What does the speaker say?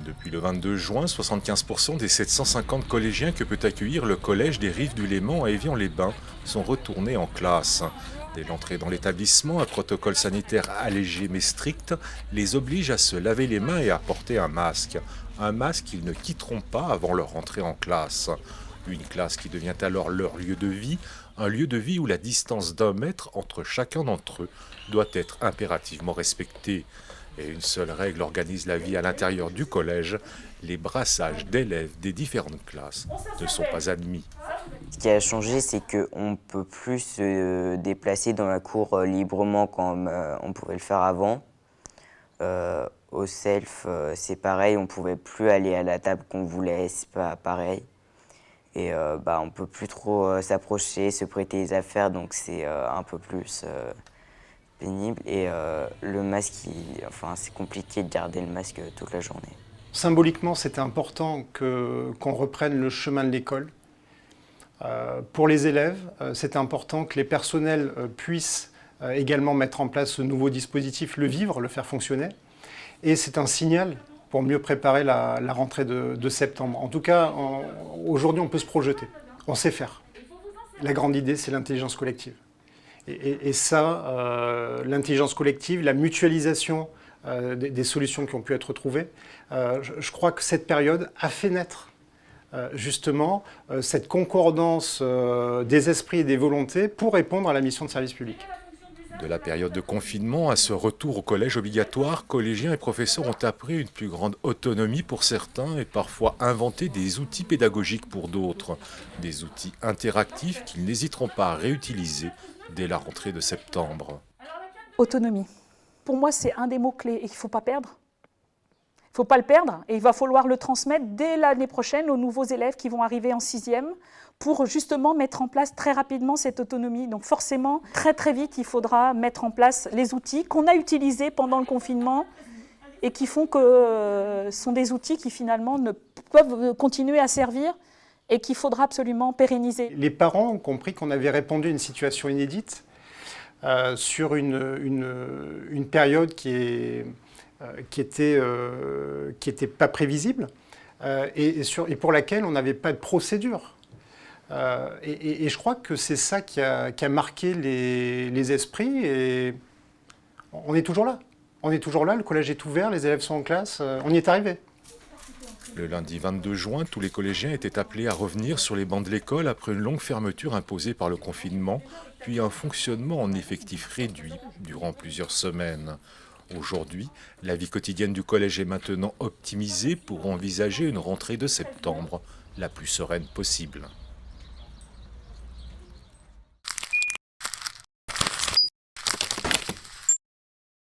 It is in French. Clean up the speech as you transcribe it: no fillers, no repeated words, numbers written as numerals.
Depuis le 22 juin, 75% des 750 collégiens que peut accueillir le collège des Rives du Léman à Évian-les-Bains sont retournés en classe. Dès l'entrée dans l'établissement, un protocole sanitaire allégé mais strict les oblige à se laver les mains et à porter un masque. Un masque qu'ils ne quitteront pas avant leur entrée en classe. Une classe qui devient alors leur lieu de vie, un lieu de vie où la distance d'1 mètre entre chacun d'entre eux doit être impérativement respectée. Et une seule règle organise la vie à l'intérieur du collège, les brassages d'élèves des différentes classes ne sont pas admis. Ce qui a changé, c'est qu'on ne peut plus se déplacer dans la cour librement comme on pouvait le faire avant. Au self, c'est pareil, on ne pouvait plus aller à la table qu'on voulait, c'est pas pareil. Et on ne peut plus trop s'approcher, se prêter les affaires, donc c'est un peu plus pénible. Et le masque, c'est compliqué de garder le masque toute la journée. Symboliquement, c'était important qu'on reprenne le chemin de l'école. Pour les élèves, c'est important que les personnels puissent également mettre en place ce nouveau dispositif, le vivre, le faire fonctionner. Et c'est un signal pour mieux préparer la rentrée de septembre. En tout cas, aujourd'hui, on peut se projeter, on sait faire. La grande idée, c'est l'intelligence collective. Et ça, l'intelligence collective, la mutualisation des solutions qui ont pu être trouvées, je crois que cette période a fait naître justement cette concordance des esprits et des volontés pour répondre à la mission de service public. De la période de confinement à ce retour au collège obligatoire, collégiens et professeurs ont appris une plus grande autonomie pour certains et parfois inventé des outils pédagogiques pour d'autres. Des outils interactifs qu'ils n'hésiteront pas à réutiliser dès la rentrée de septembre. Autonomie. Pour moi, c'est un des mots-clés et qu'il ne faut pas perdre. Il ne faut pas le perdre et il va falloir le transmettre dès l'année prochaine aux nouveaux élèves qui vont arriver en 6e pour justement mettre en place très rapidement cette autonomie. Donc forcément, très très vite, il faudra mettre en place les outils qu'on a utilisés pendant le confinement et qui font que sont des outils qui finalement ne peuvent continuer à servir et qu'il faudra absolument pérenniser. Les parents ont compris qu'on avait répondu à une situation inédite sur une période qui était pas prévisible et pour laquelle on n'avait pas de procédure. Et je crois que c'est ça qui a marqué les esprits et on est toujours là. On est toujours là, le collège est ouvert, les élèves sont en classe, on y est arrivé. Le lundi 22 juin, tous les collégiens étaient appelés à revenir sur les bancs de l'école après une longue fermeture imposée par le confinement, puis un fonctionnement en effectif réduit durant plusieurs semaines. Aujourd'hui, la vie quotidienne du collège est maintenant optimisée pour envisager une rentrée de septembre la plus sereine possible.